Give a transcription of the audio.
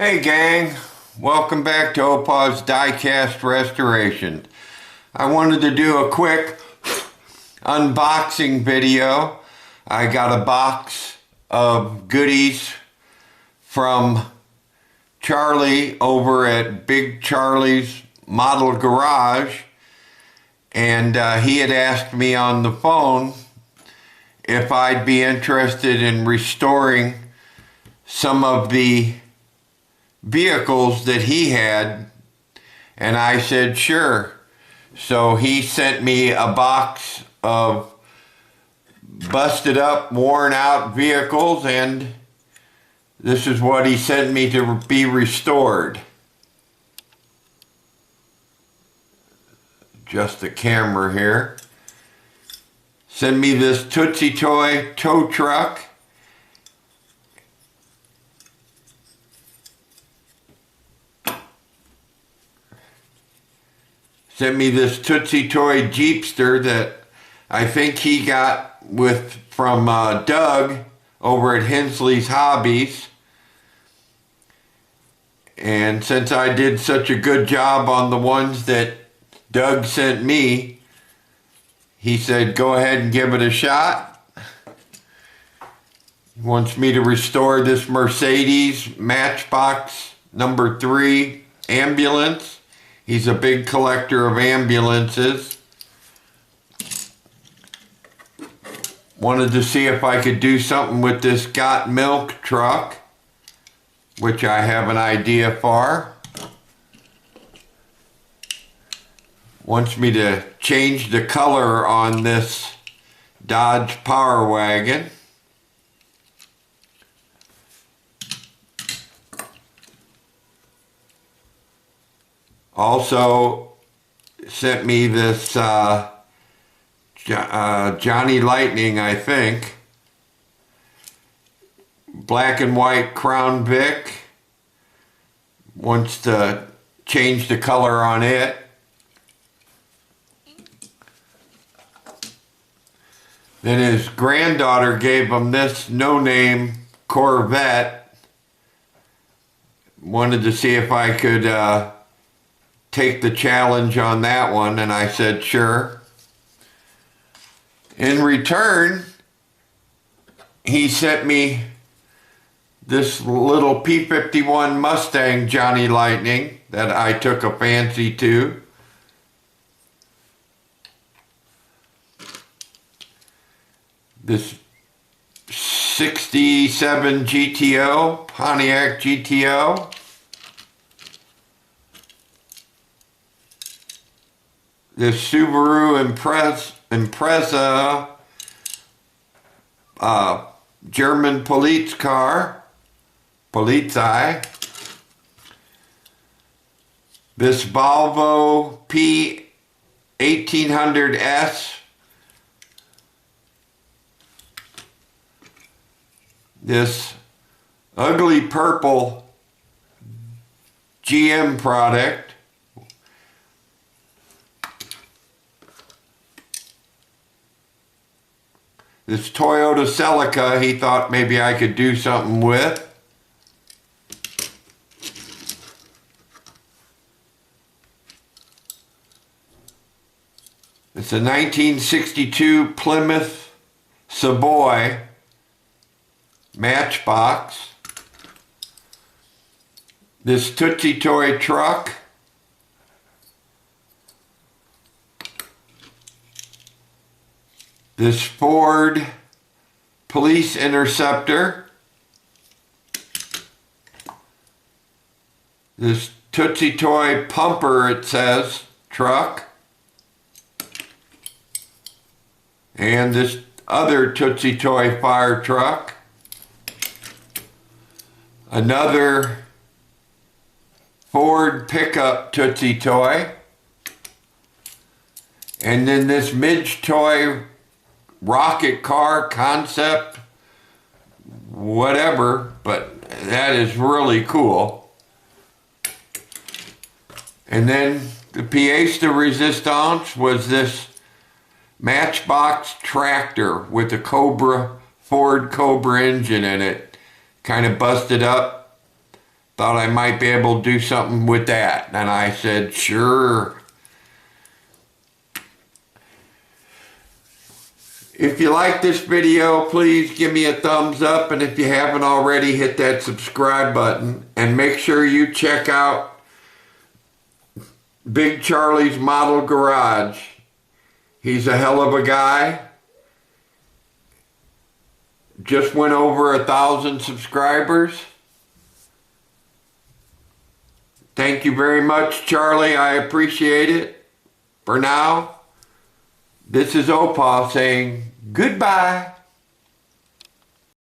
Hey gang, welcome back to Opaw's Diecast Restoration. I wanted to do a quick unboxing video. I got a box of goodies from Charlie over at Big Charlie's Model Garage, and he had asked me on the phone if I'd be interested in restoring some of the vehicles that he had, and I said sure. So he sent me a box of busted up, worn out vehicles, and this is what he sent me to be restored. Just the camera here. Send me this Tootsie Toy tow truck. Sent me this Tootsie Toy Jeepster that I think he got from Doug over at Hensley's Hobbies. And since I did such a good job on the ones that Doug sent me, he said go ahead and give it a shot. He wants me to restore this Mercedes Matchbox number 3 ambulance. He's a big collector of ambulances. Wanted to see if I could do something with this Got Milk truck, which I have an idea for. Wants me to change the color on this Dodge Power Wagon. Also sent me this Johnny Lightning, I think. Black and white Crown Vic. Wants to change the color on it. Then his granddaughter gave him this no-name Corvette. Wanted to see if I could take the challenge on that one, and I said sure. In return, he sent me this little P-51 Mustang Johnny Lightning that I took a fancy to. This 67 GTO, Pontiac GTO. This Subaru Impreza German police car, Polizei. This Volvo P1800S. This ugly purple GM product. This Toyota Celica he thought maybe I could do something with. It's a 1962 Plymouth Savoy Matchbox. This Tootsie Toy truck. This Ford Police Interceptor. This Tootsie Toy Pumper, it says, truck. And this other Tootsie Toy fire truck. Another Ford pickup Tootsie Toy. And then this Midge Toy rocket car concept, whatever, but that is really cool. And then the pièce de résistance was this Matchbox tractor with a Ford Cobra engine in it, kind of busted up, thought I might be able to do something with that. And I said, sure. If you like this video, please give me a thumbs up. And if you haven't already, hit that subscribe button. And make sure you check out Big Charlie's Model Garage. He's a hell of a guy. Just went over 1,000 subscribers. Thank you very much, Charlie. I appreciate it. For now, this is Opal saying goodbye.